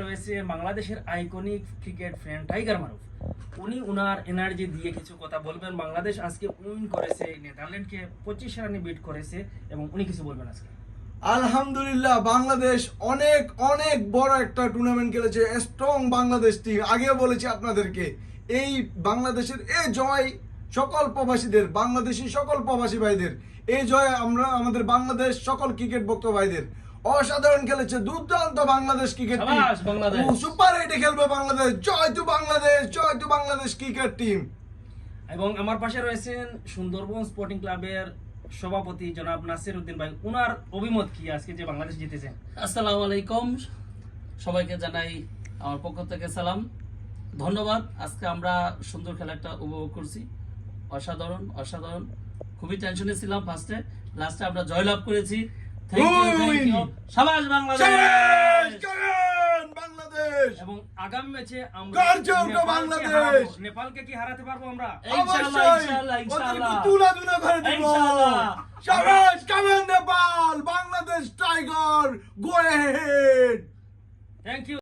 রয়েছে বাংলাদেশের iconic cricket friend tiger মারুফ। উনি উনার এনার্জি দিয়ে কিছু কথা বলবেন। বাংলাদেশ আজকে উইন করেছে, নেদারল্যান্ডকে 25 রানে বিট করেছে এবং উনি কিছু বলবেন আজকে। আলহামদুলিল্লাহ, বাংলাদেশ অনেক অনেক বড় একটা টুর্নামেন্ট খেলেছে। Strong Bangladesh team. আগেও বলেছি আপনাদেরকে, এই বাংলাদেশের এই জয় সকল প্রবাসীদের, বাংলাদেশি সকল প্রবাসী ভাইদের এই জয় আমরা আমাদের বাংলাদেশ সকল ক্রিকেট ভক্ত ভাইদের। অসাধারণ খেলেছে, দুর্দান্ত বাংলাদেশ ক্রিকেট টিম। সুপার হিটে খেলবে বাংলাদেশ। জয় টু বাংলাদেশ, জয় টু বাংলাদেশ ক্রিকেট টিম। এবং আমার পাশে রয়েছেন সুন্দরবন স্পোর্টিং ক্লাবের সভাপতি জনাব নাসির উদ্দিন ভাই। উনার অভিমত কি আজকে যে বাংলাদেশ জিতেছে? আসসালামু আলাইকুম, সবাইকে জানাই আমার পক্ষ থেকে সালাম, ধন্যবাদ। আজকে আমরা সুন্দর খেলাটা উপভোগ করছি, অসাধারণ অসাধারণ। খুবই টেনশনে ছিলাম ফার্স্টে, লাস্টে আমরা জয়লাভ করেছি। Thank you. শাবাশ বাংলাদেশ, বাংলাদেশ। এবং আগামী ম্যাচে আমরা বাংলাদেশ নেপালকে কি হারাতে পারবো আমরা? ইনশাআল্লাহ ইনশাআল্লাহ ইনশাআল্লাহ তুলা তুলা করে দেব। ইনশাআল্লাহ। শাবাশ, কামান নেপাল।